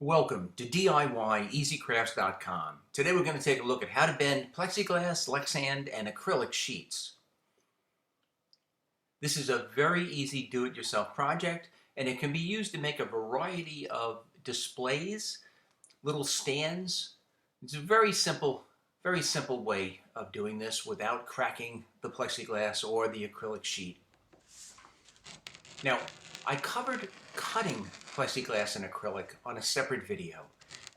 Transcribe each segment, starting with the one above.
Welcome to DIY Today we're going to take a look at how to bend plexiglass, Lexan, and acrylic sheets. This is a very easy do-it-yourself project, and it can be used to make a variety of displays, little stands. It's a very simple way of doing this without cracking the plexiglass or the acrylic sheet. Now, I covered cutting plexiglass and acrylic on a separate video.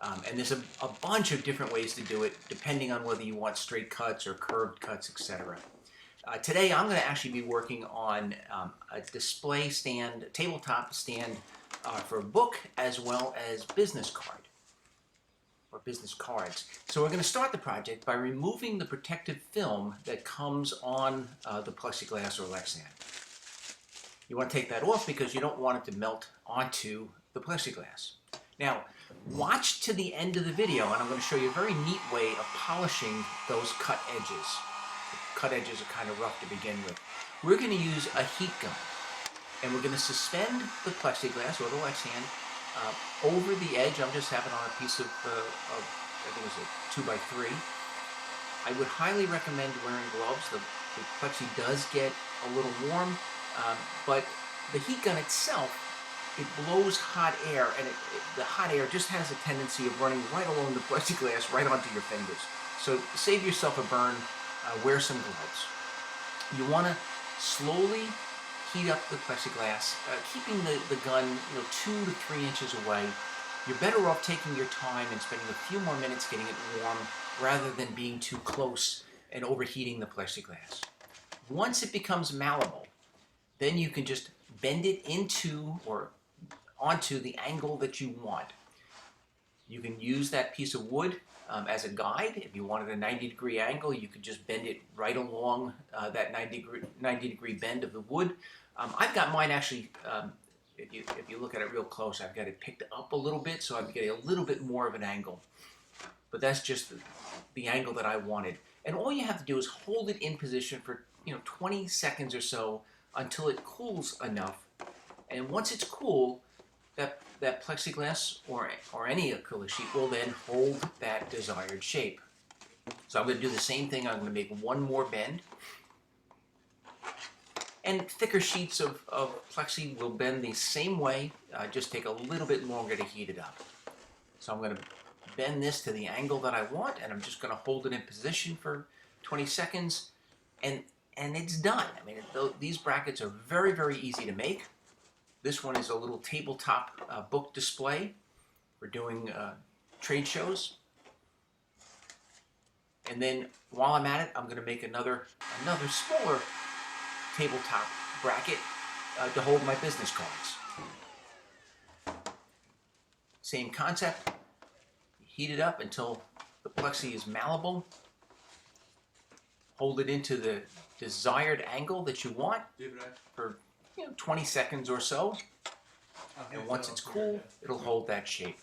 And there's a bunch of different ways to do it, depending on whether you want straight cuts or curved cuts, etc. Today, I'm going to actually be working on a display stand, tabletop stand for a book, as well as business card or business cards. So we're going to start the project by removing the protective film that comes on the plexiglass or Lexan. You want to take that off because you don't want it to melt onto the plexiglass. Now, watch to the end of the video, and I'm going to show you a very neat way of polishing those cut edges. The cut edges are kind of rough to begin with. We're going to use a heat gun, and we're going to suspend the plexiglass or the Lexan over the edge. I'm just having on a piece of I think it was a 2x3. I would highly recommend wearing gloves. The plexi does get a little warm. But the heat gun itself, it blows hot air, and the hot air just has a tendency of running right along the plexiglass, right onto your fingers. So save yourself a burn, wear some gloves. You want to slowly heat up the plexiglass, keeping the gun 2 to 3 inches away. You're better off taking your time and spending a few more minutes getting it warm rather than being too close and overheating the plexiglass. Once it becomes malleable, then you can just bend it into or onto the angle that you want. You can use that piece of wood as a guide. If you wanted a 90-degree angle, you could just bend it right along that 90-degree bend of the wood. I've got mine actually, if you look at it real close, I've got it picked up a little bit, so I'm getting a little bit more of an angle. But that's just the angle that I wanted. And all you have to do is hold it in position for 20 seconds or so, until it cools enough. And once it's cool, that plexiglass or any acrylic sheet will then hold that desired shape. So I'm going to do the same thing. I'm going to make one more bend. And thicker sheets of plexi will bend the same way, just take a little bit longer to heat it up. So I'm going to bend this to the angle that I want, and I'm just going to hold it in position for 20 seconds. And it's done. I mean, these brackets are very, very easy to make. This one is a little tabletop book display. We're doing trade shows. And then while I'm at it, I'm going to make another smaller tabletop bracket to hold my business cards. Same concept. Heat it up until the plexi is malleable. Hold it into the desired angle that you want for 20 seconds or so. And once it's cool, it'll hold that shape.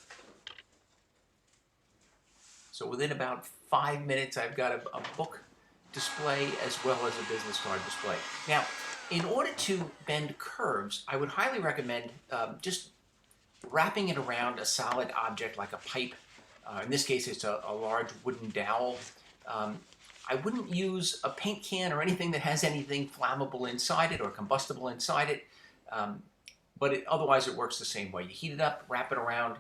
So within about 5 minutes, I've got a book display as well as a business card display. Now, in order to bend curves, I would highly recommend just wrapping it around a solid object like a pipe. In this case, it's a large wooden dowel. I wouldn't use a paint can or anything that has anything flammable inside it or combustible inside it, but otherwise it works the same way. You heat it up, wrap it around,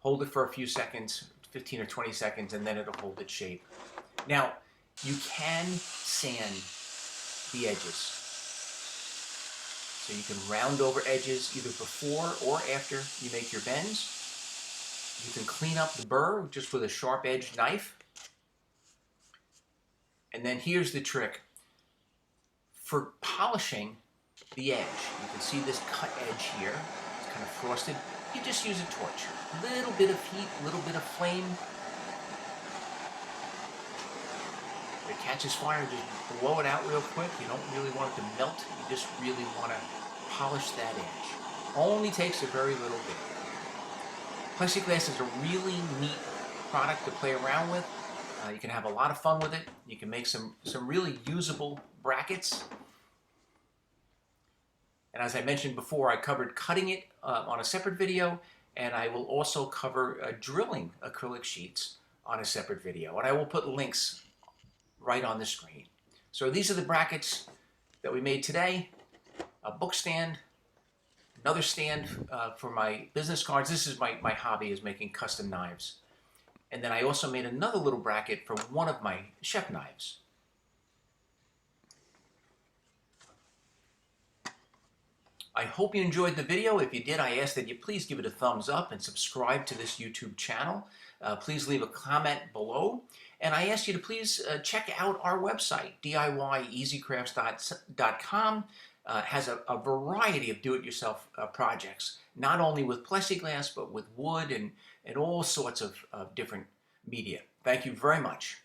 hold it for a few seconds, 15 or 20 seconds, and then it'll hold its shape. Now, you can sand the edges. So you can round over edges either before or after you make your bends. You can clean up the burr just with a sharp-edged knife. And then here's the trick. For polishing the edge, you can see this cut edge here. It's kind of frosted. You just use a torch. A little bit of heat, a little bit of flame. If it catches fire, just blow it out real quick. You don't really want it to melt. You just really want to polish that edge. Only takes a very little bit. Plexiglass is a really neat product to play around with. You can have a lot of fun with it. You can make some really usable brackets. And as I mentioned before, I covered cutting it on a separate video, and I will also cover drilling acrylic sheets on a separate video, and I will put links right on the screen. So these are the brackets that we made today: a book stand, another stand for my business cards. This is my hobby, is making custom knives. And then I also made another little bracket for one of my chef knives. I hope you enjoyed the video. If you did, I ask that you please give it a thumbs up and subscribe to this YouTube channel. Please leave a comment below. And I ask you to please check out our website, DIYEasyCrafts.com. Has a variety of do-it-yourself projects, not only with plexiglass, but with wood and all sorts of different media. Thank you very much.